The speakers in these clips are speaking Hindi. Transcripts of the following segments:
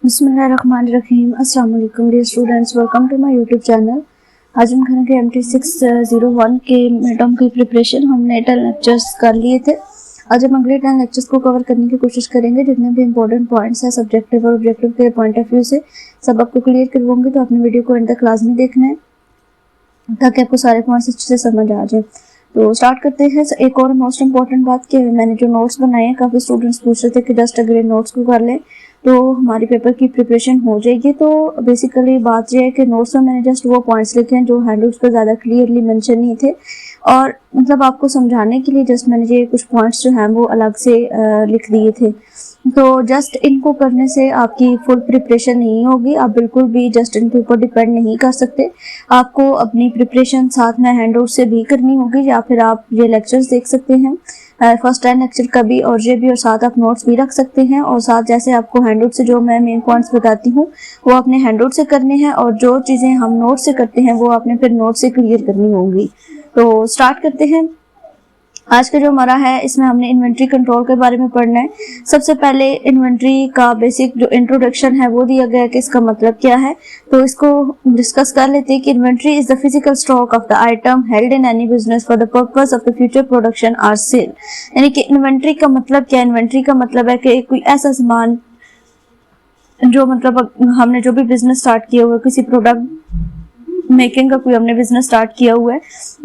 बिस्मिल्लाहिर्रहमानिर्रहीम। अस्सलाम वालेकुम dear students, welcome to my YouTube channel. आज हम करेंगे MT 601 के मिड टर्म की प्रिपरेशन। हमने 10 लेक्चर्स कर लिए थे। आज हम अगले 10 लेक्चर्स को कवर करने की कोशिश करेंगे। जितने भी इंपॉर्टेंट पॉइंट्स हैं सब्जेक्टिव और ऑब्जेक्टिव के पॉइंट ऑफ व्यू से सब आपको क्लियर करवाऊंगी, तो अपनी वीडियो को एंड तक क्लास में देखना है ताकि आपको सारे पॉइंट्स अच्छे से समझ आ जाए। तो स्टार्ट करते हैं। एक और मोस्ट इम्पॉर्टेंट बात कि मैंने जो नोट्स बनाए हैं, काफ़ी स्टूडेंट्स पूछ रहे थे कि जस्ट अगर नोट्स को कर लें तो हमारी पेपर की प्रिपरेशन हो जाएगी। तो बेसिकली बात यह है कि नोट्स में मैंने जस्ट वो पॉइंट्स लिखे हैं जो हैंडआउट्स पर ज़्यादा क्लियरली मेंशन नहीं थे, और मतलब आपको समझाने के लिए जस्ट मैंने ये कुछ पॉइंट्स जो हैं वो अलग से लिख दिए थे। तो जस्ट इनको करने से आपकी फुल प्रिपरेशन नहीं होगी। आप बिल्कुल भी जस्ट इनके ऊपर डिपेंड नहीं कर सकते। आपको अपनी प्रिपरेशन साथ में हैंडआउट से भी करनी होगी, या फिर आप ये लेक्चर्स देख सकते हैं फर्स्ट 10 लेक्चर का भी, और ये भी, और साथ आप नोट्स भी रख सकते हैं। और साथ जैसे आपको हैंडआउट से जो मैं मेन पॉइंट्स बताती हूँ वो अपने हैंडआउट से करने हैं, और जो चीज़ें हम नोट से करते हैं वो आपने फिर नोट से क्लियर करनी होंगी। तो स्टार्ट करते हैं। आज का जो हमारा है इसमें हमने इन्वेंट्री कंट्रोल के बारे में पढ़ना है। सबसे पहले इन्वेंट्री का बेसिक जो इंट्रोडक्शन है वो दिया गया है कि इसका मतलब क्या है, तो इसको डिस्कस कर लेते हैं कि inventory is the physical stock of the item held in any business for the purpose of the future production और सेल। यानी कि इन्वेंट्री का मतलब क्या है? इन्वेंट्री का मतलब है कि कोई ऐसा सामान जो मतलब हमने जो भी बिजनेस स्टार्ट किया हुआ है, किसी प्रोडक्ट मेकिंग का कोई हमने बिजनेस स्टार्ट किया हुआ है,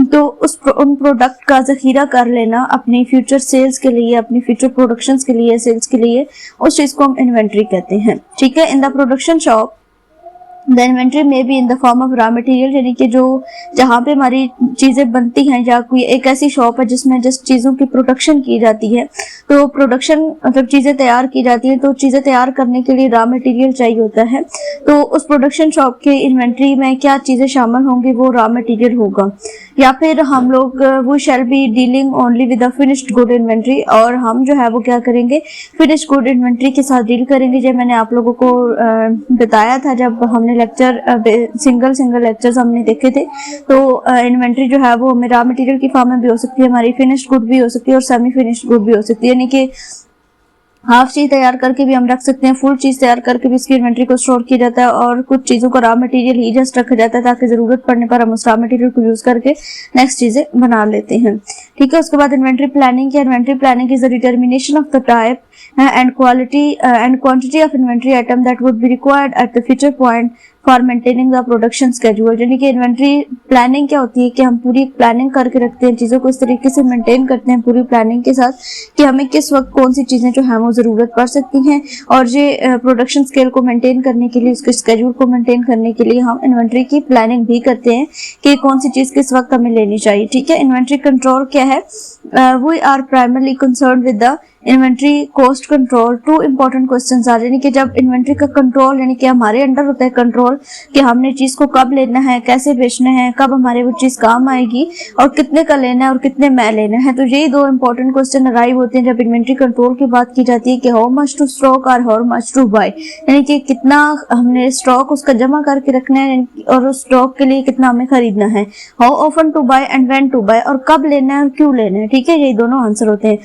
तो उन प्रोडक्ट का जखीरा कर लेना अपनी फ्यूचर सेल्स के लिए, अपनी फ्यूचर प्रोडक्शंस के लिए, सेल्स के लिए, उस चीज को हम इन्वेंट्री कहते हैं। ठीक है। In the production shop the inventory में भी in the form of raw material, यानी कि जो जहाँ पे हमारी चीजें बनती हैं, या कोई एक ऐसी शॉप है जिसमें जिस चीजों की प्रोडक्शन की जाती है, तो प्रोडक्शन मतलब चीजें तैयार की जाती हैं, तो चीजें तैयार करने के लिए रॉ मटेरियल चाहिए होता है। तो उस प्रोडक्शन शॉप के इन्वेंट्री में क्या चीजें शामिल होंगी, वो रॉ मटेरियल होगा। या फिर हम लोग वो shall be dealing only with the finished good inventory, और हम जो है वो क्या करेंगे, फिनिश्ड गुड इन्वेंट्री के साथ डील करेंगे। जब मैंने आप लोगों को बताया था, जब हमने लेक्चर सिंगल लेक्चर्स हमने देखे थे, तो इन्वेंट्री जो है वो हमें रॉ मटेरियल की फॉर्म में भी हो सकती है, हमारी फिनिश्ड गुड भी हो सकती है, और सेमी फिनिश्ड गुड भी हो सकती है। यानी कि हाफ चीज तैयार करके भी हम रख सकते हैं, फुल चीज तैयार करके भी इसकी इन्वेंट्री को स्टोर किया जाता है, और कुछ चीजों का रॉ मटेरियल ही जस्ट रखा जाता है ताकि जरूरत पड़ने पर हम उस रॉ मटेरियल को यूज करके नेक्स्ट चीजें बना लेते हैं। ठीक है। उसके बाद इन्वेंट्री प्लानिंग क्या? Inventory planning is the determination of the type and quality and quantity of inventory item that would be required at the future point for maintaining the production schedule. यानी कि इन्वेंट्री प्लानिंग क्या होती है कि हम पूरी प्लानिंग करके रखते हैं, चीज़ों को इस तरीके से मेंटेन करते हैं पूरी प्लानिंग के साथ कि हमें किस वक्त कौन सी चीज़ें जो है वो ज़रूरत पड़ सकती हैं, और ये प्रोडक्शन स्केल को मेंटेन करने के लिए, उसके स्केड्यूल को मेंटेन करने के लिए हम इन्वेंट्री की प्लानिंग भी करते हैं कि कौन सी चीज़ किस वक्त हमें लेनी चाहिए। ठीक है। इन्वेंट्री कंट्रोल क्या है? We are primarily concern with the inventory cost control. Two important questions आ, यानी कि जब इन्वेंट्री का कंट्रोल, यानी कि हमारे अंडर होता है कंट्रोल कि हमने चीज को कब लेना है, कैसे बेचना है, कब हमारे वो चीज काम आएगी, और कितने का लेना है और कितने में लेना है। तो यही दो इंपॉर्टेंट क्वेश्चन अराइव होते हैं जब इन्वेंट्री कंट्रोल की बात की जाती है कि हाउ मच टू स्टॉक और हाउ मच टू बाय, यानी कि कितना हमने स्टॉक उसका जमा करके रखना है और उस स्टॉक के लिए कितना हमें खरीदना है, how often to buy and when to buy, और कब लेना है और क्यों लेना है। ठीक है। यही दोनों आंसर होते हैं।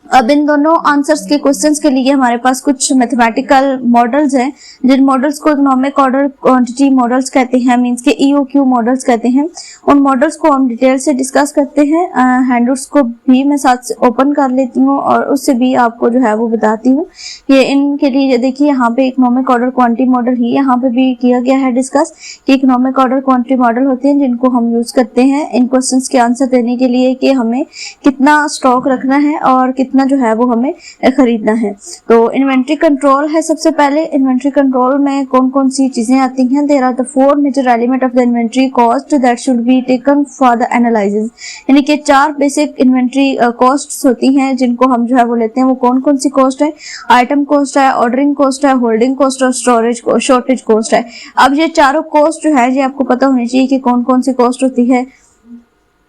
अब इन दोनों आंसर्स के क्वेश्चंस के लिए हमारे पास कुछ मैथमेटिकल मॉडल्स हैं, जिन मॉडल्स को इकोनॉमिक ऑर्डर क्वांटिटी मॉडल्स कहते हैं, मींस के EOQ मॉडल्स कहते हैं। उन मॉडल्स को हम डिटेल से डिस्कस करते हैं। हैंडआउट्स को भी मैं साथ से ओपन कर लेती हूँ और उससे भी आपको जो है वो बताती हूँ। ये इनके लिए देखिए, यहाँ पे इकोनॉमिक ऑर्डर क्वांटिटी मॉडल ही यहाँ पे भी किया गया है डिस्कस कि इकोनॉमिक ऑर्डर क्वांटिटी मॉडल होते हैं जिनको हम यूज करते हैं इन क्वेश्चन के आंसर देने के लिए कि हमें कितना स्टॉक रखना है और कितना जो है वो हमें खरीदना है। तो इन्वेंट्री कंट्रोल है। सबसे पहले इन्वेंट्री कंट्रोल में कौन कौन सी चीजें आती हैं? There are the 4 major element of the inventory cost that should be taken for the analysis. यानी कि 4 बेसिक इन्वेंट्री कॉस्ट्स होती हैं जिनको हम जो है वो लेते हैं। वो कौन कौन सी कॉस्ट है? आइटम कॉस्ट है, ऑर्डरिंग कॉस्ट है, होल्डिंग कॉस्ट और स्टोरेज शॉर्टेज कॉस्ट है। अब ये चारों कॉस्ट जो है ये आपको पता होनी चाहिए कि कौन कौन सी कॉस्ट होती है।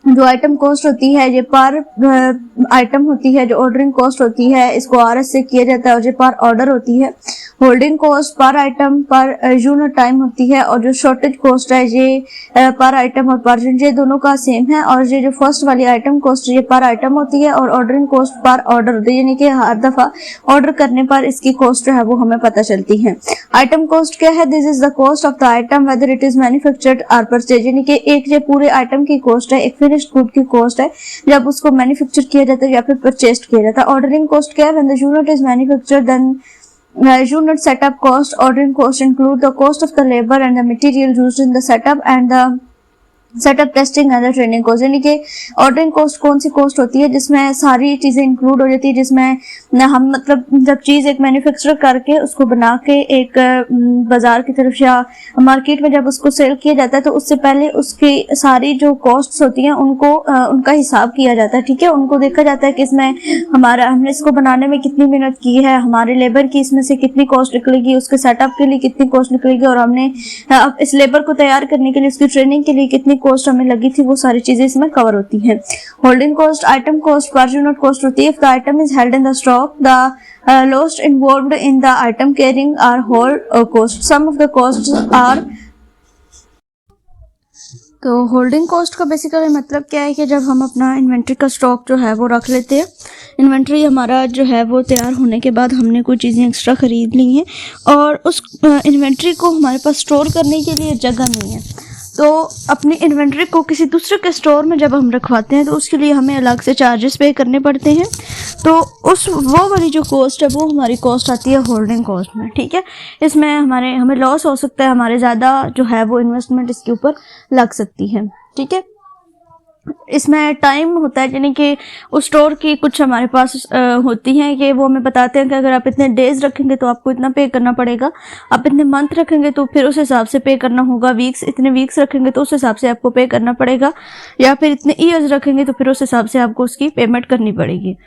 जो आइटम कॉस्ट होती है ये पर आइटम होती है, जो ऑर्डरिंग कॉस्ट होती है इसको RS से किया जाता है, और ये पर ऑर्डर होती है। Holding cost per item per unit time होती है, और जो शॉर्टेज कॉस्ट है ये पर आइटम और पर यूनिट ये दोनों का सेम है। और ये जो फर्स्ट वाली आइटम कॉस्ट ये पर आइटम होती है, और ऑर्डरिंग कॉस्ट पर ऑर्डर होती है, यानी कि हर दफा ऑर्डर करने पर इसकी कॉस्ट जो है वो हमें पता चलती है। आइटम कॉस्ट क्या है? This is the cost of the item whether it is manufactured और परचेज, यानी कि एक ये पूरे आइटम की कॉस्ट है, एक फिनिश्ड गुड की कॉस्ट है जब उसको मैन्युफैक्चर किया जाता है या फिर परचेज किया जाता है। ऑर्डरिंग कॉस्ट क्या है? When the unit is manufactured then unit setup cost, ordering cost include the cost of the labor and the material used in the setup and the setup testing and training cost, यानी कि ऑर्डरिंग कॉस्ट कौन सी कॉस्ट होती है जिसमें सारी चीजें इंक्लूड हो जाती है, जिसमें हम मतलब जब चीज एक मैन्युफैक्चर करके उसको बना के एक बाजार की तरफ या मार्केट में जब उसको सेल किया जाता है तो उससे पहले उसकी सारी जो कॉस्ट्स होती हैं उनको उनका हिसाब किया जाता है। ठीक है, उनको देखा जाता है कि इसमें हमने इसको बनाने में कितनी मेहनत की है, हमारे लेबर की इसमें से कितनी कॉस्ट निकलेगी, उसके सेटअप के लिए कितनी कॉस्ट निकलेगी, और हमने इस लेबर को तैयार करने के लिए उसकी ट्रेनिंग के लिए कितनी कॉस्ट हमें लगी थी, वो सारी चीजें इसमें कवर होती हैं। Holding cost item cost per unit cost होती है। If the item is held in the stock the lost involved in the item carrying or hold cost, sum of the cost are. तो होल्डिंग कॉस्ट का बेसिकली मतलब क्या है कि जब हम अपना इन्वेंट्री का स्टॉक जो है वो रख लेते हैं, इन्वेंट्री हमारा जो है वो तैयार होने के बाद हमने कोई चीज़ें एक्स्ट्रा ख़रीद ली हैं और उस इन्वेंट्री को हमारे पास स्टोर करने के लिए जगह नहीं है, तो अपनी इन्वेंट्री को किसी दूसरे के स्टोर में जब हम रखवाते हैं तो उसके लिए हमें अलग से चार्जेस पे करने पड़ते हैं। तो वो वाली जो कॉस्ट है वो हमारी कॉस्ट आती है होल्डिंग कॉस्ट में। ठीक है, इसमें हमें लॉस हो सकता है, हमारे ज़्यादा जो है वो इन्वेस्टमेंट इसके ऊपर लग सकती है। ठीक है, इसमें टाइम होता है, यानी कि उस स्टोर की कुछ हमारे पास होती हैं कि वो हमें बताते हैं कि अगर आप इतने डेज रखेंगे तो आपको इतना पे करना पड़ेगा, आप इतने मंथ रखेंगे तो फिर उस हिसाब से पे करना होगा, इतने वीक्स रखेंगे तो उस हिसाब से आपको पे करना पड़ेगा, या फिर इतने ईयर्स रखेंगे तो फिर उस हिसाब से आपको उसकी पेमेंट करनी पड़ेगी।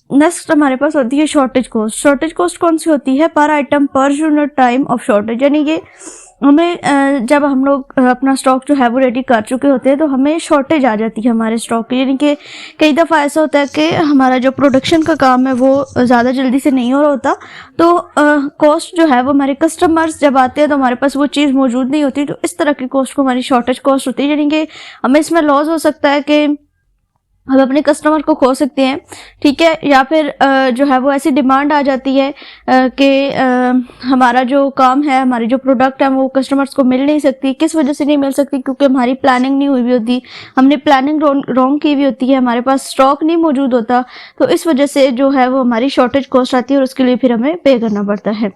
नेक्स्ट हमारे पास होती है शॉर्टेज कॉस्ट। शॉर्टेज कॉस्ट कौन सी होती है? पर item per unit time of shortage, यानी कि हमें जब हम लोग अपना स्टॉक जो है वो रेडी कर चुके होते हैं तो हमें शॉर्टेज आ जाती है हमारे स्टॉक की, यानी कि कई दफ़ा ऐसा होता है कि हमारा जो प्रोडक्शन का काम है वो ज़्यादा जल्दी से नहीं हो रहा होता, तो कॉस्ट जो है वो हमारे कस्टमर्स जब आते हैं तो हमारे पास वो चीज़ मौजूद नहीं होती, तो इस तरह की कॉस्ट को हमारी शॉर्टेज कॉस्ट होती है। यानी कि हमें इसमें लॉस हो सकता है कि हम अपने कस्टमर को खो सकते हैं। ठीक है, या फिर जो है वो ऐसी डिमांड आ जाती है कि हमारा जो काम है, हमारी जो प्रोडक्ट है वो कस्टमर्स को मिल नहीं सकती। किस वजह से नहीं मिल सकती? क्योंकि हमारी प्लानिंग नहीं हुई हुई होती, हमने प्लानिंग रॉन्ग की हुई होती है, हमारे पास स्टॉक नहीं मौजूद होता, तो इस वजह से जो है वो हमारी शॉर्टेज कॉस्ट आती है और उसके लिए फिर हमें पे करना पड़ता है।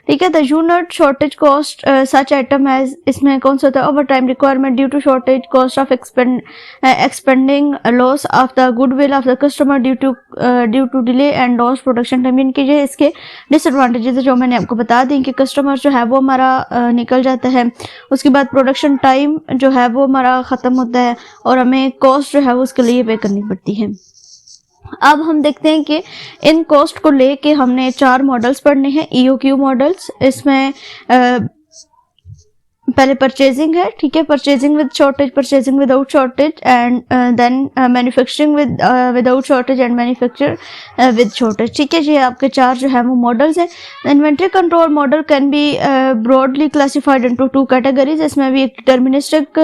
ठीक है, the unit shortage cost such item है, इसमें कौन सा होता है? Over time requirement due to shortage, cost of expending, loss of the goodwill of the customer due to delay and loss production time. इनके ये इसके डिसएडवांटेजेस जो मैंने आपको बता दी कि कस्टमर जो है वो हमारा निकल जाता है, उसके बाद प्रोडक्शन टाइम जो है वो हमारा ख़त्म होता है और हमें कॉस्ट जो है वो उसके लिए पे करनी पड़ती है। अब हम देखते हैं कि इन कॉस्ट को लेके हमने 4 मॉडल्स पढ़ने हैं, EOQ मॉडल्स। इसमें पहले परचेजिंग है, ठीक है, purchasing with shortage, purchasing without shortage, and then manufacturing without shortage and manufacture with shortage. ठीक है, ये आपके 4 जो है वो मॉडल्स हैं। Inventory control model can be broadly classified into 2 categories. इसमें भी एक डिटर्मिनिस्टिक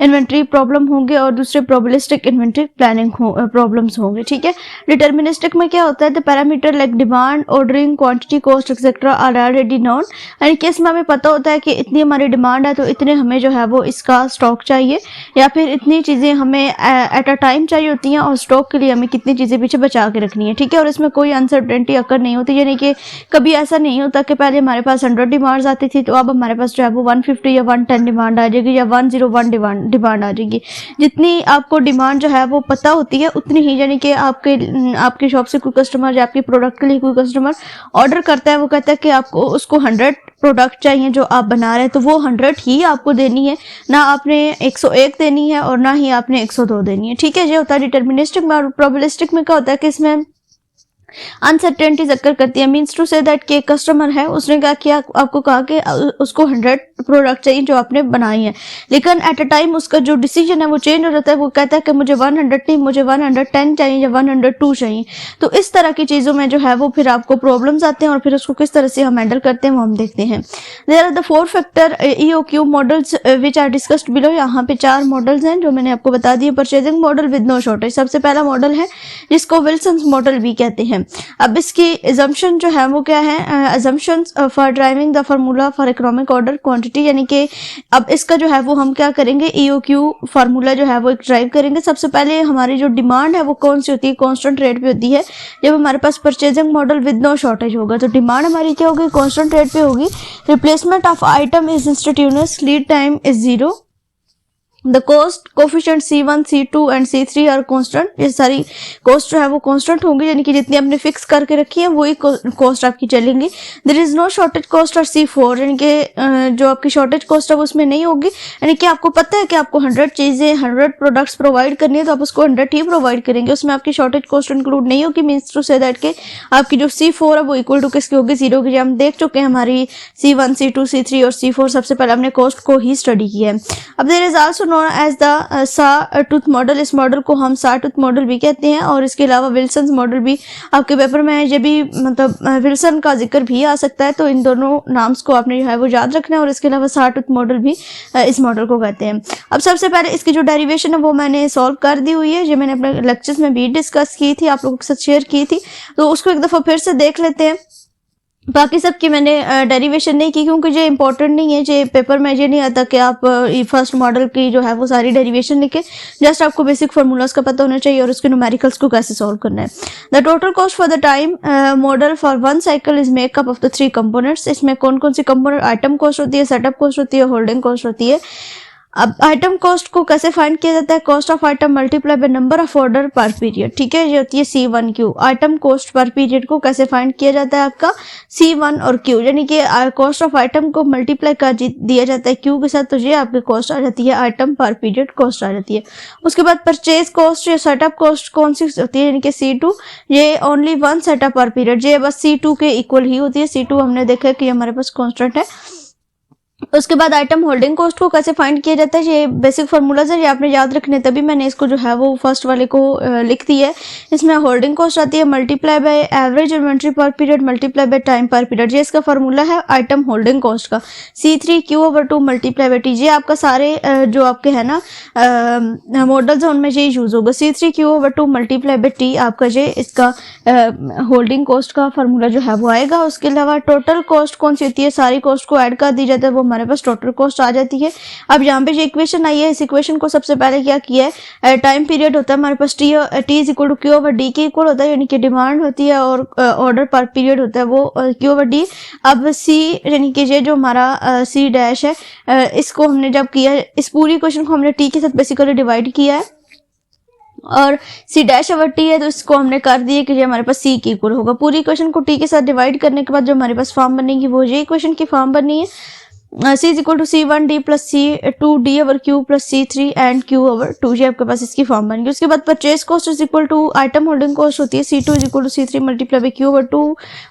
इन्वेंट्री प्रॉब्लम होंगे और दूसरे प्रोबेबिलिस्टिक इन्वेंट्री प्लानिंग प्रॉब्लम्स होंगे। ठीक है, डिटर्मिनिस्टिक में क्या होता है? The parameter like demand, ordering, quantity, cost etcetera are already known, यानी कि इसमें हमें पता होता है कि इतनी हमारी डिमांड है तो इतने हमें जो है वो इसका स्टॉक चाहिए, या फिर इतनी चीज़ें हमें एट अ टाइम चाहिए होती हैं और स्टॉक के लिए हमें कितनी चीज़ें पीछे बचा के रखनी है। ठीक है, और इसमें कोई अनसर्टेनिटी अकर नहीं होती, यानी कि कभी ऐसा नहीं होता कि पहले हमारे पास 100 डिमांड्स आती थी तो अब हमारे पास जो है वो 150 या 110 डिमांड आ जाएगी या 101 डिमांड आ जाएगी। जितनी आपको डिमांड जो है वो पता होती है उतनी ही, यानी कि आपकी शॉप से कोई कस्टमर या आपके प्रोडक्ट के लिए कोई कस्टमर ऑर्डर करता है, वो कहता है कि आपको उसको 100 प्रोडक्ट चाहिए जो आप बना रहे हैं, तो वो 100 ही आपको देनी है, ना आपने 101 देनी है और ना ही आपने 102 देनी है। ठीक है, ये होता है डिटर्मिनिस्टिक में। और प्रोबेबिलिस्टिक में क्या होता है कि इसमें अनसर्टेनिटीज अक्कर करती है। मीन्स टू से दैट कि कस्टमर है, उसने क्या किया, आपको कहा कि उसको 100 प्रोडक्ट चाहिए जो आपने बनाई है, लेकिन एट अ टाइम उसका जो डिसीजन है वो चेंज हो जाता है। वो कहता है कि मुझे 100 नहीं, मुझे 110 चाहिए या 102 चाहिए। तो इस तरह की चीज़ों में जो है वो फिर आपको प्रॉब्लम्स आते हैं और फिर उसको किस तरह से हम हैंडल करते हैं वो हम देखते हैं। There are the 4 factor EOQ models which are discussed below. यहाँ पे 4 मॉडल्स हैं जो मैंने आपको बता दिए। Purchasing model with no shortage सबसे पहला मॉडल है, जिसको विल्सन्स मॉडल भी कहते हैं। अब इसकी assumption जो है वो क्या है, assumptions for driving the formula for economic order quantity, यानी कि अब इसका जो है वो हम क्या करेंगे, EOQ फार्मूला जो है वो एक ड्राइव करेंगे। सबसे पहले हमारी जो डिमांड है वो कौन सी होती है, कांस्टेंट रेट पे होती है। जब हमारे पास purchasing model with no shortage होगा तो डिमांड हमारी क्या होगी, कांस्टेंट रेट पे होगी। Replacement of item is instantaneous, lead time is 0, the cost coefficient C1 C2 and C3 are constant. ये सारी कॉस्ट जो है वो कांस्टेंट होंगी, यानी कि जितनी आपने फिक्स करके रखी है वही कॉस्ट आपकी चलेंगी। There is no shortage cost और C4, यानी कि जो आपकी शॉर्टेज कॉस्ट है वो उसमें नहीं होगी। यानी कि आपको पता है कि आपको 100 चीज़ें 100 प्रोडक्ट्स प्रोवाइड करनी है तो आप उसको 100 ही प्रोवाइड करेंगे, उसमें आपकी शॉर्टेज कॉस्ट इंक्लूड नहीं होगी। मीन्स टू से दैट के आपकी जो C4 है वो इक्वल टू किसकी होगी, 0 की। हम देख चुके हैं हमारी C1 C2 C3 और C4 सबसे पहले हमने कॉस्ट को ही स्टडी किया है। अब there is also known as the saw tooth model, इस मॉडल को हम सा टूथ मॉडल भी कहते हैं। और इसके अलावा विल्सन मॉडल भी आपके पेपर में है, ये भी मतलब विल्सन का जिक्र भी आ सकता है। तो इन दोनों नाम्स को आपने जो है वो याद रखना है। और इसके अलावा सा टूथ मॉडल भी इस मॉडल को कहते हैं। अब सबसे पहले इसकी जो डेरिवेशन है वो मैंने सॉल्व कर दी हुई है, ये मैंने अपने लेक्चर्स में भी डिस्कस की थी, आप लोगों के साथ शेयर की थी, तो उसको एक दफ़ा फिर से देख लेते हैं। बाकी सब की मैंने डेरिवेशन नहीं की क्योंकि ये इंपॉर्टेंट नहीं है, ये पेपर में ये नहीं आता कि आप फर्स्ट मॉडल की जो है वो सारी डेरिवेशन लिखें। जस्ट आपको बेसिक फार्मूलाज का पता होना चाहिए और उसके न्यूमेरिकल्स को कैसे सॉल्व करना है। The total cost for the time model for one cycle is makeup of the 3 components. इसमें कौन कौन सी कंपोनेंट, आइटम कॉस्ट होती है, सेटअप कॉस्ट होती है, होल्डिंग कॉस्ट होती है। अब आइटम कॉस्ट को कैसे फाइंड किया जाता है, cost of item multiply by number of order पर पीरियड, ठीक है, ये होती है C1Q। आइटम कॉस्ट पर पीरियड को कैसे फाइंड किया जाता है, आपका C1 और Q, यानी कि कॉस्ट ऑफ आइटम को मल्टीप्लाई कर दिया जाता है Q के साथ, तो ये आपकी कॉस्ट आ जाती है, आइटम पर पीरियड कॉस्ट आ जाती है। उसके बाद परचेज कॉस्ट या सेटअप कॉस्ट कौन सी होती है, यानी कि C2, ये ओनली 1 सेटअप पर पीरियड, ये बस C2 के इक्वल ही होती है। C2 हमने देखा कि हमारे पास कॉन्स्टेंट है। उसके बाद आइटम होल्डिंग कॉस्ट को कैसे फाइंड किया जाता है, ये बेसिक फार्मूलाज है, ये आपने याद रखने, तभी मैंने इसको जो है वो फर्स्ट वाले को लिख दी है। इसमें होल्डिंग कॉस्ट आती है मल्टीप्लाई बाय एवरेज इन्वेंट्री पर पीरियड मल्टीप्लाई बाय टाइम पर पीरियड, ये इसका फार्मूला है आइटम होल्डिंग कॉस्ट का। C3Q/2 मल्टीप्लाई बाय T, ये आपका सारे जो आपके है ना मॉडल्स हैं उनमें ये यूज होगा। C3Q/2 मल्टीप्लाई बाय T आपका ये इसका होल्डिंग कॉस्ट का फार्मूला जो है वो आएगा। उसके अलावा टोटल कॉस्ट कौन सी होती है, सारी कॉस्ट को ऐड कर दी जाता है, वो हमारे पास टोटल कॉस्ट आ जाती है। अब यहाँ पे जो इक्वेशन आई है, इस इक्वेशन को सबसे पहले क्या किया है, टाइम पीरियड होता है हमारे पास T is equal to Q/D के इक्वल होता है, यानी कि डिमांड होती है, और ऑर्डर पर पीरियड होता है वो Q/D। अब C यानी कि ये जो हमारा C डैश है, इसको हमने जब किया, इस पूरी इक्वेशन को हमने T के साथ बेसिकली डिवाइड किया है, और C डैश ओवर T है तो इसको हमने कर दिया कि ये हमारे पास C के इक्वल होगा। पूरी इक्वेशन को T के साथ डिवाइड करने के बाद जो हमारे पास फॉर्म बनेगी वो ये इक्वेशन की फॉर्म बनी है, C is equal to C1D plus C2D over Q plus C3 and Q over 2, ये आपके पास इसकी फॉर्म बन गई। उसके बाद purchase cost is equal to item holding cost होती है, C2 is equal to C3 multiply by Q over 2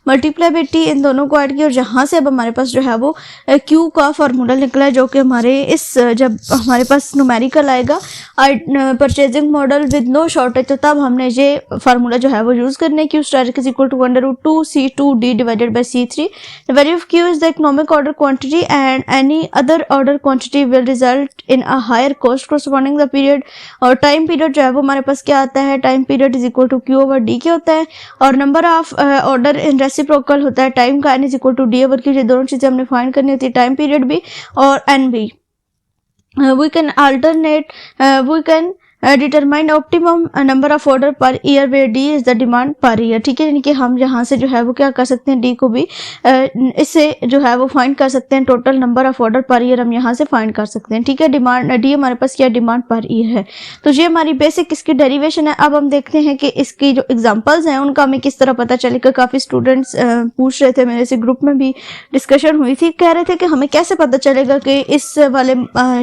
multiply by T, इन दोनों को ऐड किया और जहाँ से अब हमारे पास जो है वो Q का फार्मूला निकला है, जो कि हमारे इस जब हमारे पास न्यूमेरिकल आएगा purchasing model with no shortage, तो तब हमने ये फार्मूला जो है वो यूज करना है। Q star is equal to √2 C2D divided by C3, the value of Q is the economic order quantity and any other order quantity will result in a higher cost corresponding the period। और टाइम पीरियड जो है वो हमारे पास क्या आता है, time period is equal to Q/D के होता है, और number of order in reciprocal होता है टाइम का, N is equal to D over Q। ये दोनों चीजें हमने फाइंड करनी होती है, टाइम पीरियड भी और N भी। we can determine optimum number of order per year way D is the demand per year, ठीक है, यानी कि हम यहाँ से जो है वो क्या कर सकते हैं, D को भी इससे जो है वो फाइंड कर सकते हैं, total number of order per year हम यहाँ से फाइंड कर सकते हैं, ठीक है। डिमांड D हमारे पास क्या डिमांड पर ईयर है, तो ये हमारी बेसिक इसकी डेरिवेशन है। अब हम देखते हैं कि इसकी जो एग्जांपल्स हैं उनका हमें किस तरह पता चलेगा। काफ़ी स्टूडेंट्स पूछ रहे थे, मेरे से ग्रुप में भी डिस्कशन हुई थी, कह रहे थे कि हमें कैसे पता चलेगा कि इस वाले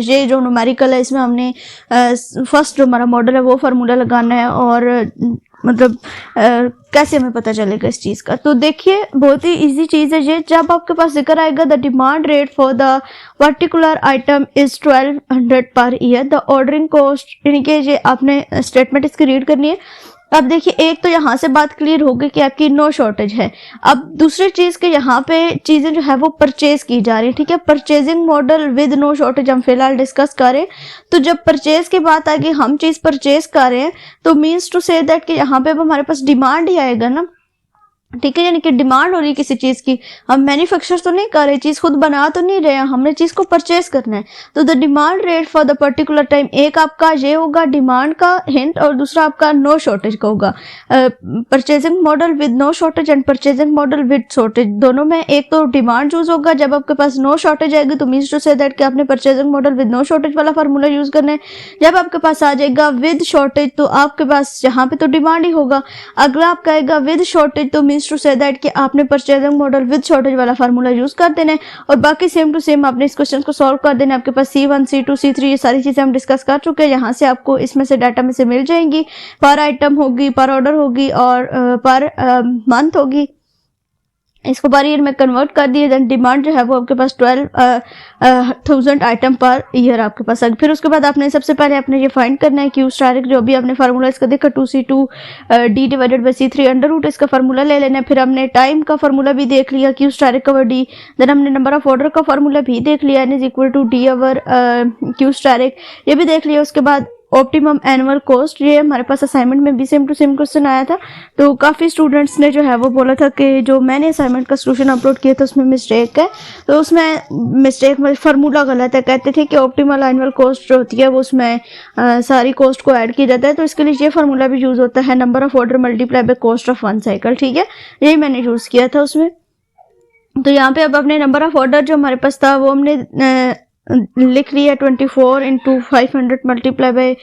ये जो न्यूमेरिकल है इसमें हमने फर्स्ट हमारा मॉडल है वो फार्मूला लगाना है, और मतलब कैसे हमें पता चलेगा इस चीज़ का? तो देखिए बहुत ही इजी चीज़ है ये। जब आपके पास जिक्र आएगा the demand rate for the particular item is 1200 per year, the ordering cost, यानी कि ये आपने स्टेटमेंट इसकी रीड करनी है। अब देखिए एक तो यहाँ से बात क्लियर हो गई कि आपकी नो शॉर्टेज है। अब दूसरी चीज़ के यहाँ पे चीज़ें जो है वो परचेज की जा रही है, ठीक है। Purchasing model with no shortage हम फिलहाल डिस्कस करें। तो जब परचेज की बात आ गई, हम चीज़ परचेज कर रहे हैं, तो मीन्स टू से दैट कि यहाँ पे अब हमारे पास डिमांड ही आएगा ना, ठीक है। यानी कि डिमांड हो रही है किसी चीज की, हम मैन्युफैक्चर तो नहीं कर रहे, चीज खुद बना तो नहीं रहे, हमने चीज को परचेज करना है। तो the demand rate for the particular time, एक आपका ये होगा डिमांड का हिंट और दूसरा आपका नो शॉर्टेज का होगा। Purchasing model with no shortage and purchasing model with shortage, दोनों में एक तो डिमांड चूज होगा। जब आपके पास नो शॉर्टेज आएगी तो मीन्स टू से दैट कि आपने purchasing model with no shortage वाला फार्मूला यूज करना है। जब आपके पास आ जाएगा विद शॉर्टेज तो आपके पास यहाँ पे तो डिमांड ही होगा। अगला आपका आएगा विद शॉर्टेज तो टू से दैट कि आपने परचेजिंग मॉडल विद शॉर्टेज वाला फार्मूला यूज कर देना है और बाकी सेम टू सेम आपने इस क्वेश्चन को सॉल्व कर देना है। आपके पास C1, C2, C3 ये सारी चीजें हम डिस्कस कर चुके हैं। यहाँ से आपको इसमें से डाटा में से मिल जाएंगी, पर आइटम होगी, पर ऑर्डर होगी और पर मंथ होगी। इसको पर ईयर में कन्वर्ट कर दिए, देन डिमांड जो है वो आपके पास 12,000 आइटम पर ईयर आपके पास आ गई। फिर उसके बाद आपने सबसे पहले आपने ये फाइंड करना है क्यू स्टार, जो भी आपने फार्मूला इसका देखा 2C2 D divided by C3 under root, इसका फार्मूला ले लेना है। फिर हमने टाइम का फार्मूला भी देख लिया Q star over D, then हमने नंबर ऑफ ऑर्डर का फार्मूला भी देख लिया N is equal to D over Q star, ये भी देख लिया। उसके बाद ऑप्टिमम एनुअल कॉस्ट, ये हमारे पास असाइनमेंट में भी सेम टू सेम क्वेश्चन आया था। तो काफ़ी स्टूडेंट्स ने जो है वो बोला था कि जो मैंने असाइनमेंट का सोल्यूशन अपलोड किया था उसमें मिस्टेक है, तो उसमें मिस्टेक मतलब फार्मूला गलत है। कहते थे कि ऑप्टिमल एनुअल कॉस्ट जो होती है वो उसमें सारी कॉस्ट को ऐड किया जाता है, तो इसके लिए ये फार्मूला भी यूज़ होता है number of order multiply by cost of one cycle, ठीक है। यही मैंने यूज़ किया था उसमें। तो यहाँ पे अब अपने नंबर ऑफ ऑर्डर जो हमारे पास था वो हमने लिख लिया 24 into 500 multiply by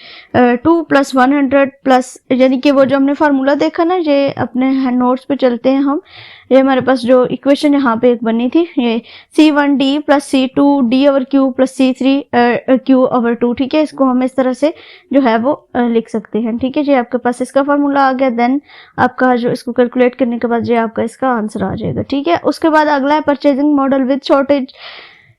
2 plus 100 plus, यानी कि वो जो हमने फार्मूला देखा ना, ये अपने नोट्स पे चलते हैं हम। ये हमारे पास जो इक्वेशन यहाँ पे एक बनी थी, ये C1D plus C2 D over Q plus C3 Q over 2, ठीक है। इसको हम इस तरह से जो है वो लिख सकते हैं, ठीक है। ये आपके पास इसका फार्मूला आ गया, देन आपका जो इसको कैलकुलेट करने के बाद ये आपका इसका आंसर आ जाएगा, ठीक है। उसके बाद अगला है परचेजिंग मॉडल विद शॉर्टेज।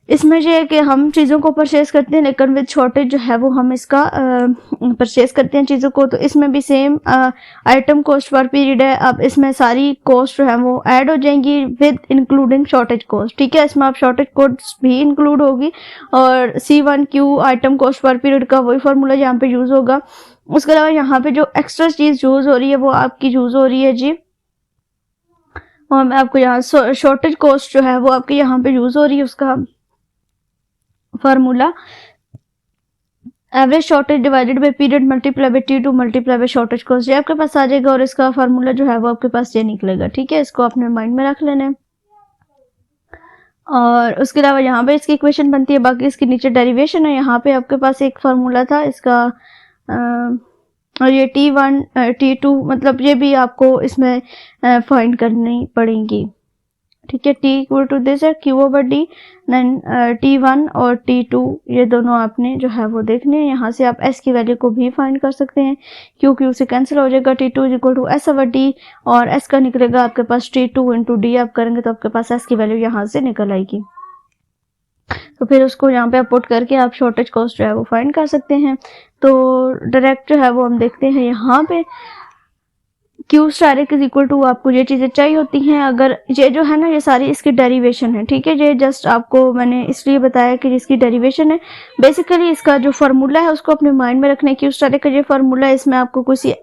इसमें ये है कि हम चीज़ों को परचेज करते हैं लेकिन विद शॉर्टेज जो है वो हम इसका परचेज करते हैं चीज़ों को। तो इसमें भी सेम आइटम कॉस्ट पर पीरियड है। अब इसमें सारी कॉस्ट जो है वो ऐड हो जाएंगी विद इंक्लूडिंग शॉर्टेज कॉस्ट, ठीक है। इसमें आप शॉर्टेज कॉस्ट भी इंक्लूड होगी और C1Q आइटम कॉस्ट पर पीरियड का वही फार्मूला यहाँ पे यूज़ होगा। उसके अलावा यहाँ पे जो एक्स्ट्रा चीज़ यूज़ हो रही है वो आपकी यूज़ हो रही है जी, और मैं आपको यहाँ शॉर्टेज कॉस्ट जो है वो आपके यहाँ पे यूज़ हो रही है। उसका formula average shortage divided by period multiply by T2 multiply by shortage cost, ये आपके पास आ जाएगा और इसका फार्मूला जो है वो आपके पास ये निकलेगा, ठीक है। इसको अपने माइंड में रख लेना है। और उसके अलावा यहाँ पे इसकी इक्वेशन बनती है, बाकी इसकी नीचे डेरिवेशन है। यहाँ पे आपके पास एक फार्मूला था इसका और ये T1 T2 मतलब ये भी आपको इसमें फाइंड करनी पड़ेंगी, ठीक है। T इक्वल टू दिस है Q over D, then T1 और T2 ये दोनों आपने जो है वो देखने हैं। यहाँ से आप S की वैल्यू को भी फाइंड कर सकते हैं, Q से कैंसिल हो जाएगा। T2 equal to S over D और S का निकलेगा आपके पास T2 इंटू D, आप करेंगे तो आपके पास S की वैल्यू यहाँ से निकल आएगी। तो फिर उसको यहाँ पे आप पुट करके आप शॉर्टेज कॉस्ट जो है वो फाइंड कर सकते हैं। तो डायरेक्ट जो है वो हम देखते हैं यहाँ पे Q star is equal to, आपको ये चीज़ें चाहिए होती हैं। अगर ये जो है ना ये सारी इसकी डेरिवेशन है, ठीक है। ये जस्ट आपको मैंने इसलिए बताया कि इसकी डेरिवेशन है। बेसिकली इसका जो फार्मूला है उसको अपने माइंड में रखना है। क्यू स्टार का ये फार्मूला है, इसमें आपको किसी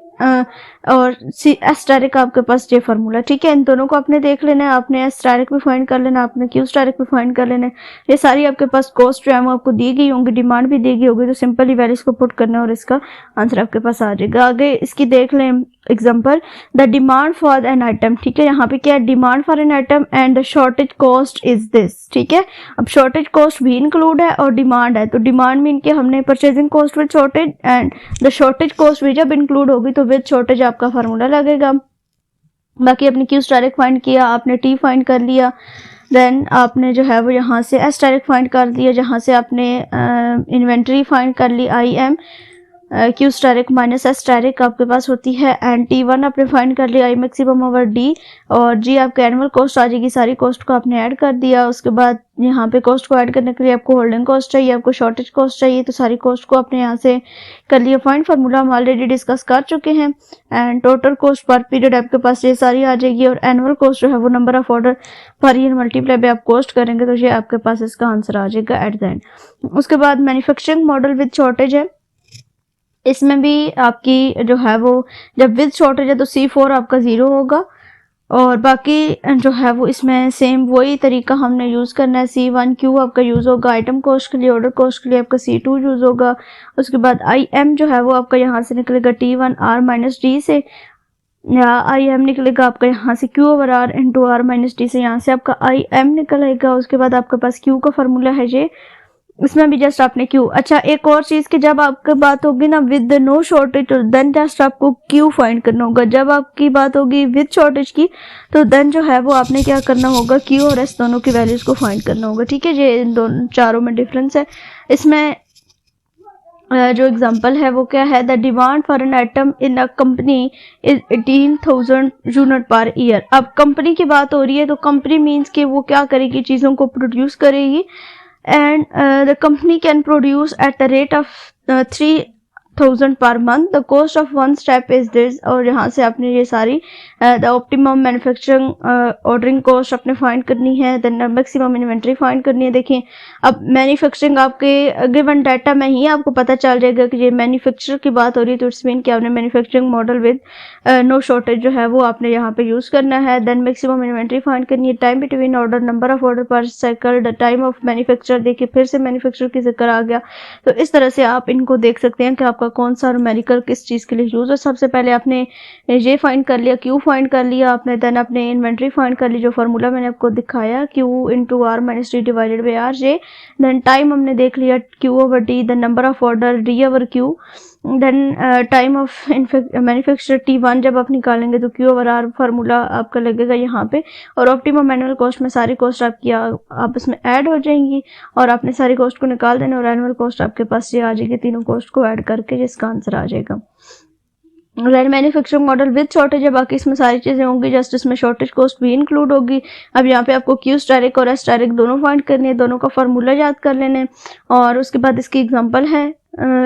और एस स्टारिक आपके पास ये फार्मूला, ठीक है। इन दोनों को आपने देख लेना है, आपने एस स्टारिक भी फाइंड कर लेना, आपने क्यू स्टारिक भी फाइंड कर लेना है। ये सारी आपके पास कॉस्ट जो है वो आपको दी गई होंगी, डिमांड भी दी गई होगी, तो सिंपली वैल्यूज को पुट करना है और इसका आंसर आपके पास आ जाएगा। आगे इसकी देख लें example, the demand for an item, ठीक है। यहाँ पे क्या है, demand for an item and the shortage cost is this, ठीक है। अब शॉर्टेज कॉस्ट भी इंक्लूड है और डिमांड है, तो डिमांड मीन के हमने purchasing cost with shortage and the shortage cost भी जब इंक्लूड होगी तो विद शॉर्टेज आपका फार्मूला लगेगा। बाकी आपने क्यू स्टारिक फाइंड किया, आपने टी फाइंड कर लिया, देन आपने जो है वो यहाँ से एस स्टारिक फाइंड कर दिया, जहाँ से आपने इन्वेंट्री फाइंड कर ली IM, क्यू स्टारिक माइनस एस स्टारिक आपके पास होती है, एंड T1 आपने फाइंड कर लिया, आई मैक्सिमम ओवर डी, और जी आपके एनुअल कॉस्ट आ जाएगी, सारी कॉस्ट को आपने ऐड कर दिया। उसके बाद यहाँ पे कॉस्ट को ऐड करने के लिए आपको होल्डिंग कॉस्ट चाहिए, आपको शॉर्टेज कॉस्ट चाहिए, तो सारी कॉस्ट को आपने यहाँ से कर लिया फाइंड। फार्मूला हम ऑलरेडी डिस्कस कर चुके हैं, and total cost per period आपके पास ये सारी आ जाएगी, और एनुअल कॉस्ट जो है वो number of order per year multiply पे आप कॉस्ट करेंगे तो ये आपके पास इसका आंसर आ जाएगा एट द एंड। उसके बाद मैन्युफैक्चरिंग मॉडल विद शॉर्टेज है, इसमें भी आपकी जो है वो जब विद शॉर्टेज है तो C4 आपका 0 होगा, और बाकी जो है वो इसमें सेम वही तरीका हमने यूज़ करना है। C1Q आपका यूज़ होगा आइटम कॉस्ट के लिए, ऑर्डर कॉस्ट के लिए आपका C2 यूज़ होगा। उसके बाद IM जो है वो आपका यहाँ से निकलेगा T1 R माइनस डी से, या IM निकलेगा आपका यहाँ से Q over R into R minus D से, यहाँ से आपका IM निकलेगा। उसके बाद आपके पास Q का फार्मूला है ये, इसमें भी जस्ट आपने Q, अच्छा एक और चीज की जब आपकी बात होगी ना विद नो शॉर्टेज तो देन जस्ट आपको Q फाइंड करना होगा। जब आपकी बात होगी विद शॉर्टेज की तो देन जो है वो आपने क्या करना होगा, Q और S दोनों की वैल्यूज को फाइंड करना होगा। ठीक है, ये इन दोनों चारों में डिफरेंस है। इसमें जो एग्जांपल है वो क्या है, the demand for an item in a company is 18,000 unit per year. अब कंपनी की बात हो रही है तो कंपनी मीन्स कि वो क्या करेगी, चीज़ों को प्रोड्यूस करेगी, and the company can produce at the rate of 3,000 per month. The cost of one step is this, और यहाँ से आपने ये सारी the optimum manufacturing ordering cost आपने फाइंड करनी है, देन मैक्सिमम इन्वेंट्री फाइंड करनी है। देखिए अब मैन्युफैक्चरिंग आपके गिवन डाटा में ही आपको पता चल जाएगा कि ये मैन्युफैक्चर की बात हो रही है, तो इट्स मीन कि आपने manufacturing model with no shortage जो है वो आपने यहाँ पे यूज़ करना है। देन मैक्सिमम इन्वेंट्री फाइंड करनी है, time between order, number of order per cycle, the time of manufacture. देखिए फिर से मैन्युफैक्चर की जिक्र आ गया, तो इस तरह से आप इनको देख सकते हैं कि आपका कौन सा न्यूमेरिकल किस चीज़ के लिए यूज़ है। सबसे पहले आपने ये फाइंड कर लिया, Q फाइंड कर लिया आपने, देन अपने इन्वेंट्री फाइंड कर ली, जो फार्मूला मैंने आपको दिखाया Q into R minus D divided by R J. Then time हमने देख लिया Q over D, then number of order D over Q, then time of manufacture T1 जब आप निकालेंगे तो Q ओवर R फार्मूला आपका लगेगा यहाँ पे, और ऑप्टिमम एनुअल कॉस्ट में सारी कॉस्ट आपकी आपस में ऐड हो जाएंगी, और आपने सारी कॉस्ट को निकाल देना, और एनुअल कॉस्ट आपके पास ये आ जाएगी, तीनों कॉस्ट को ऐड करके जिसका आंसर आ जाएगा। मैन्युफैक्चरिंग मॉडल विद शॉर्टेज है, बाकी इसमें सारी चीज़ें होंगी, जस्ट इसमें शॉर्टेज कॉस्ट भी इंक्लूड होगी। अब यहाँ पे आपको Q स्टारिक और S स्टारिक दोनों फाइंड करने हैं, दोनों का फार्मूला याद कर लेने, और उसके बाद इसकी एग्जांपल है।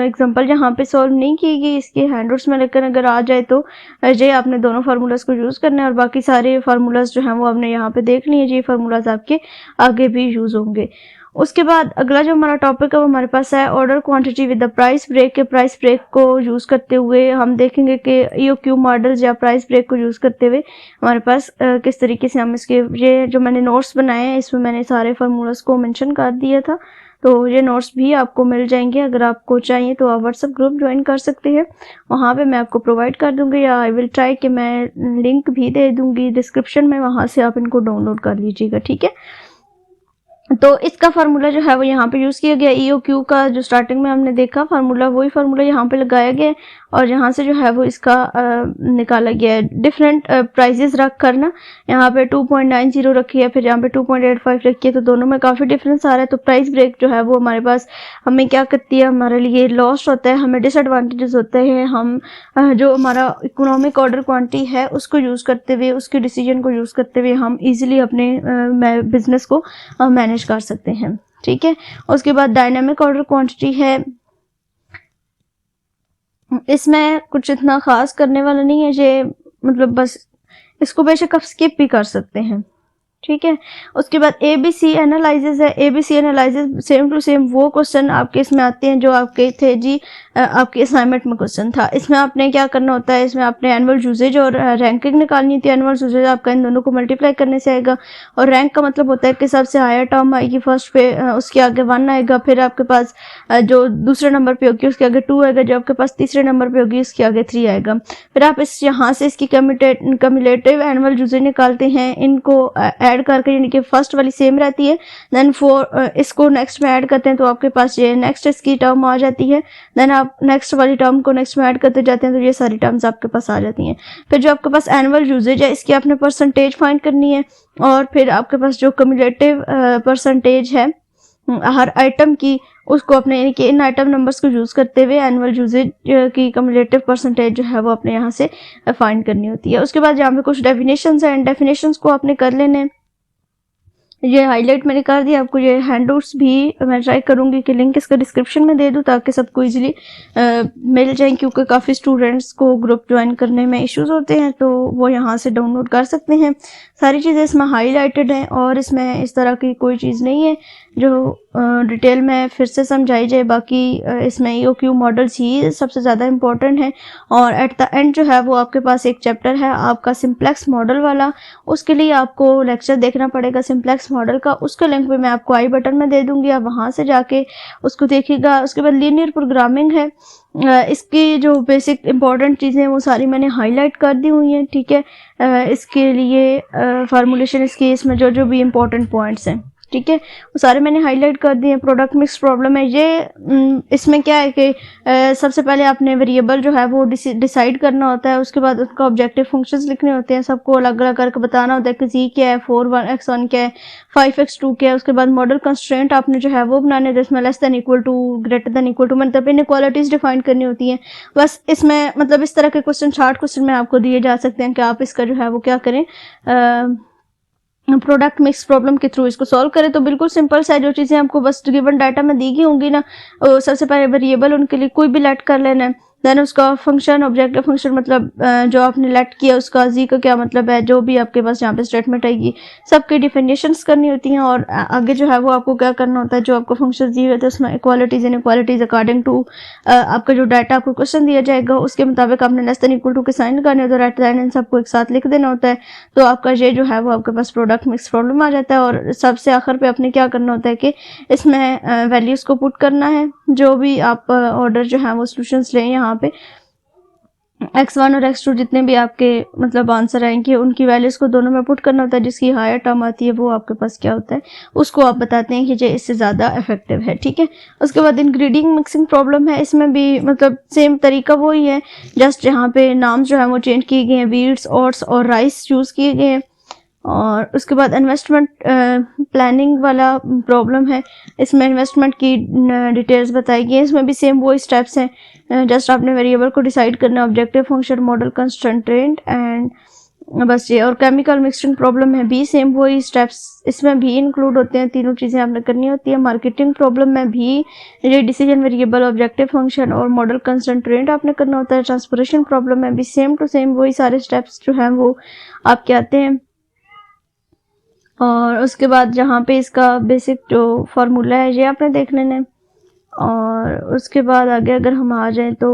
एग्जांपल यहाँ पे सॉल्व नहीं की गई इसके हैंडआउट्स में, लेकिन अगर आ जाए तो ये आपने दोनों फार्मूलाज को यूज़ करना है, और बाकी सारे फार्मूलाज जो हैं वो आपने यहाँ पे देख लिए, ये फार्मूलाज आपके आगे भी यूज़ होंगे। उसके बाद अगला जो हमारा टॉपिक है वो हमारे पास है order quantity with the price break. के प्राइस ब्रेक को यूज़ करते हुए हम देखेंगे कि EOQ मॉडल्स या प्राइस ब्रेक को यूज़ करते हुए हमारे पास किस तरीके से हम इसके, ये जो मैंने नोट्स बनाए हैं इसमें मैंने सारे फार्मूलाज को मेंशन कर दिया था, तो ये नोट्स भी आपको मिल जाएंगे। अगर आपको चाहिए तो आप व्हाट्सएप ग्रुप ज्वाइन कर सकते हैं, वहाँ पे मैं आपको प्रोवाइड कर दूँगी, या आई विल ट्राई कि मैं लिंक भी दे दूँगी डिस्क्रिप्शन में, वहाँ से आप इनको डाउनलोड कर लीजिएगा। ठीक है, तो इसका फार्मूला जो है वो यहाँ पे यूज़ किया गया। EOQ का जो स्टार्टिंग में हमने देखा फार्मूला, वही फार्मूला यहाँ पे लगाया गया है, और यहाँ से जो है वो इसका निकाला गया है। डिफरेंट प्राइसेस रख कर ना, यहाँ पे 2.90 रखी है, फिर यहाँ पे 2.85 रखी है, तो दोनों में काफ़ी डिफरेंस आ रहा है। तो प्राइस ब्रेक जो है वो हमारे पास हमें क्या करती है, हमारे लिए लॉस होता है, हमें डिसएडवांटेजेस होते हैं। हम जो हमारा इकोनॉमिक ऑर्डर क्वांटिटी है उसको यूज़ करते हुए, उसके डिसीजन को यूज़ करते हुए हम ईजिली अपने बिजनेस को मैनेज कर सकते हैं। ठीक है, उसके बाद डायनामिक ऑर्डर क्वांटिटी है, इसमें कुछ इतना खास करने वाला नहीं है, ये मतलब बस इसको बेशक आप स्किप भी कर सकते हैं। ठीक है, उसके बाद ABC एनालिसिस है। ABC analysis same to same वो क्वेश्चन आपके इसमें आते हैं जो आपके थे जी आपके असाइनमेंट में क्वेश्चन था। इसमें आपने क्या करना होता है, इसमें आपने एनुअल यूजेज और रैंकिंग निकालनी थी। एनुअल यूजेज आपका इन दोनों को मल्टीप्लाई करने से आएगा, और रैंक का मतलब होता है कि सबसे हायर टर्म आएगी फर्स्ट पे, उसके आगे 1 आएगा, फिर आपके पास जो दूसरे नंबर पे होगी उसके आगे 2 आएगा, जो आपके पास तीसरे नंबर पे होगी उसके आगे 3 आएगा। फिर आप इस यहाँ से इसकी कम्युलेटिव एनुअल यूजेज निकालते हैं, इनको ऐड करके, यानी कि फर्स्ट वाली सेम रहती है, देन इसको नेक्स्ट में ऐड करते हैं तो आपके पास ये नेक्स्ट इसकी टर्म आ जाती है, देन आप नेक्स्ट वाली टर्म को नेक्स्ट में ऐड करते जाते हैं तो ये सारी टर्म्स आपके पास आ जाती हैं। फिर जो आपके पास एनुअल यूजेज है इसकी आपने परसेंटेज फाइंड करनी है, और फिर आपके पास जो कम्युलेटिव परसेंटेज है हर आइटम की उसको अपने यानी कि इन आइटम नंबर्स को यूज़ करते हुए एनुअल यूजेज की कम्युलेटिव परसेंटेज जो है वो अपने यहाँ से फाइंड करनी होती है। उसके बाद यहाँ पे कुछ डेफिनेशंस हैं, डेफिनेशंस को आपने कर लेने हैं। ये हाईलाइट मैंने कर दिया। आपको ये हैंडआउट्स भी मैं ट्राई करूंगी कि लिंक इसका डिस्क्रिप्शन में दे दूं ताकि सबको इजीली मिल जाए, क्योंकि काफ़ी स्टूडेंट्स को ग्रुप ज्वाइन करने में इश्यूज होते हैं, तो वो यहाँ से डाउनलोड कर सकते हैं। सारी चीज़ें इसमें हाईलाइटेड हैं और इसमें इस तरह की कोई चीज़ नहीं है जो डिटेल में फिर से समझाई जाए। बाकी इसमें EOQ मॉडल्स ही सबसे ज़्यादा इम्पोर्टेंट है। और एट द एंड जो है वो आपके पास एक चैप्टर है आपका सिंप्लेक्स मॉडल वाला, उसके लिए आपको लेक्चर देखना पड़ेगा सिंप्लेक्स मॉडल का। उसका लिंक भी मैं आपको आई बटन में दे दूंगी, आप वहाँ से जाके उसको देखिएगा। उसके बाद लीनियर प्रोग्रामिंग है, इसकी जो बेसिक इंपॉर्टेंट चीज़ें हैं वो सारी मैंने हाईलाइट कर दी हुई हैं, ठीक है। इसके लिए फार्मूलेशन इसके इसमें जो जो भी इम्पोर्टेंट पॉइंट्स हैं, ठीक है, वो सारे मैंने हाईलाइट कर दिए। प्रोडक्ट मिक्स प्रॉब्लम है ये, इसमें क्या है कि सबसे पहले आपने वेरिएबल जो है वो डिसाइड करना होता है, उसके बाद उसका ऑब्जेक्टिव फंक्शंस लिखने होते हैं, सबको अलग अलग करके बताना होता है कि जी क्या है, 4x1 क्या है, 5x2 क्या है। उसके बाद मॉडल कंस्ट्रेंट आपने जो है वो बनाने, जिसमें less than equal to, greater than equal to, मतलब इनइक्वालिटीज डिफाइन करनी होती हैं। बस इसमें मतलब इस तरह के क्वेश्चन 60 क्वेश्चन में आपको दिए जा सकते हैं कि आप इसका जो है वो क्या करें, प्रोडक्ट मिक्स प्रॉब्लम के थ्रू इसको सॉल्व करें। तो बिल्कुल सिंपल सा है, जो चीज़ें आपको बस गिवन डाटा में दी गई होंगी ना, सबसे पहले वेरिएबल उनके लिए कोई भी लेट कर लेना है, देन उसका फंक्शन, ऑब्जेक्टिव फंक्शन मतलब जो आपने लेट किया उसका जी का क्या मतलब है, जो भी आपके पास यहाँ पे स्टेटमेंट आएगी सबकी डिफिनेशंस करनी होती हैं। और आगे जो है वो आपको क्या करना होता है, जो आपको फंक्शन दिए हुए थे उसमें इक्वालिटीज इनइक्वालिटीज अकॉर्डिंग टू आपका जो डाटा आपको क्वेश्चन दिया जाएगा उसके मुताबिक आपने लेस देन इक्वल टू के साइन लगाने होते हैं, राइट देन इन सबको एक साथ लिख देना होता है। तो आपका ये जो है वो आपके पास प्रोडक्ट मिक्स प्रॉब्लम आ जाता है। और सबसे आखिर पे आपने क्या करना होता है कि इसमें वैल्यूज को पुट करना है, जो भी आप ऑर्डर जो है वो सॉल्यूशंस लें, यहाँ पे x1 और x2 जितने भी आपके मतलब आंसर आएंगे उनकी वैल्यूज को दोनों में पुट करना होता है। जिसकी हायर टर्म आती है वो आपके पास क्या होता है, उसको आप बताते हैं कि ये इससे ज़्यादा इफेक्टिव है, ठीक है। उसके बाद इंग्रेडिएंट मिक्सिंग प्रॉब्लम है, इसमें भी मतलब सेम तरीका वही है, जस्ट यहाँ पे नाम जो है वो चेंज किए गए हैं, वीट्स, ओट्स और राइस चूज़ किए गए हैं। और उसके बाद इन्वेस्टमेंट प्लानिंग वाला प्रॉब्लम है, इसमें इन्वेस्टमेंट की डिटेल्स बताई गई हैं। इसमें भी सेम वही स्टेप्स हैं, जस्ट आपने वेरिएबल को डिसाइड करना, objective function, model constraint and बस ये। और केमिकल मिक्सचरिंग प्रॉब्लम है भी सेम वही स्टेप्स इसमें भी इंक्लूड होते हैं, तीनों चीज़ें आपने करनी होती है। मार्केटिंग प्रॉब्लम में भी ये डिसीजन वेरिएबल, ऑब्जेक्टिव फंक्शन और मॉडल कंस्ट्रेंट आपने करना होता है। ट्रांसपोर्टेशन प्रॉब्लम में भी सेम टू सेम वही सारे स्टेप्स जो हैं वो आपके आते हैं। और उसके बाद जहाँ पे इसका बेसिक जो फार्मूला है ये आपने देख लेना है। और उसके बाद आगे अगर हम आ जाएं तो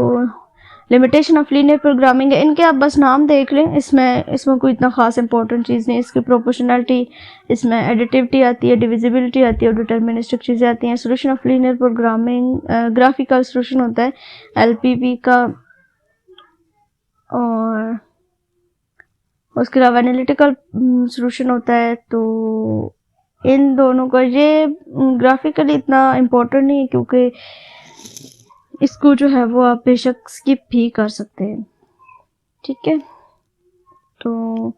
लिमिटेशन ऑफ लीनियर प्रोग्रामिंग है, इनके आप बस नाम देख लें, इसमें कोई इतना खास इंपॉर्टेंट चीज़ नहीं। इसकी प्रोपोर्शनलिटी, इसमें एडिटिविटी आती है, डिविजिबिलिटी आती है और डिटर्मिनिस्टिक चीज़ें आती हैं। Solution of linear programming graphical solution होता है LPP का, और उसके अलावा एनालिटिकल सोल्यूशन होता है। तो इन दोनों का ये ग्राफिकली इतना इम्पोर्टेंट नहीं है, क्योंकि इसको जो है वो आप बेशक स्किप भी कर सकते हैं, ठीक है। तो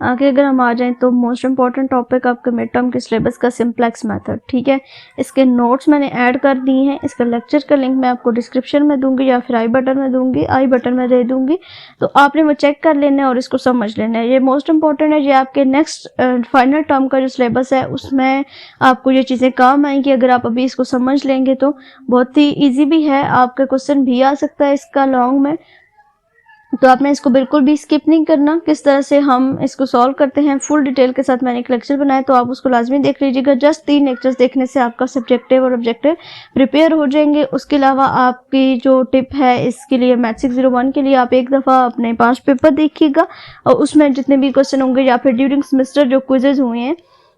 आगे अगर हम आ जाएं तो मोस्ट इम्पॉर्टेंट टॉपिक आपके मिड टर्म के सिलेबस का सिंप्लेक्स मेथड, ठीक है। इसके नोट्स मैंने ऐड कर दिए हैं, इसका लेक्चर का लिंक मैं आपको डिस्क्रिप्शन में दूंगी या फिर आई बटन में दे दूंगी, तो आपने वो चेक कर लेना है और इसको समझ लेना है। ये मोस्ट इम्पॉर्टेंट है, ये आपके नेक्स्ट फाइनल टर्म का जो सिलेबस है उसमें आपको ये चीज़ें काम आएंगी। अगर आप अभी इसको समझ लेंगे तो बहुत ही ईजी भी है, आपका क्वेश्चन भी आ सकता है इसका लॉन्ग में, तो आपने इसको बिल्कुल भी स्किप नहीं करना। किस तरह से हम इसको सॉल्व करते हैं फुल डिटेल के साथ मैंने एक लेक्चर बनाया, तो आप उसको लाजमी देख लीजिएगा। जस्ट 3 लेक्चर्स देखने से आपका सब्जेक्टिव और ऑब्जेक्टिव प्रिपेयर हो जाएंगे। उसके अलावा आपकी जो टिप है इसके लिए, मैथ 601 के लिए आप एक दफ़ा अपने 5 पेपर देखिएगा और उसमें जितने भी क्वेश्चन होंगे या फिर ड्यूरिंग सेमेस्टर जो क्विजेज हुए हैं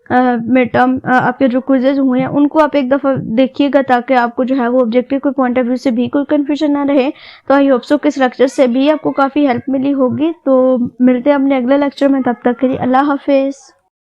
मिड टर्म आपके जो क्विजेज हुए हैं उनको आप एक दफ़ा देखिएगा, ताकि आपको जो है वो ऑब्जेक्टिव के पॉइंट ऑफ व्यू से भी कोई कन्फ्यूजन ना रहे। तो आई होप सो कि इस लेक्चर से भी आपको काफ़ी हेल्प मिली होगी। तो मिलते हैं अपने अगले लेक्चर में, तब तक के लिए अल्लाह हाफिज़।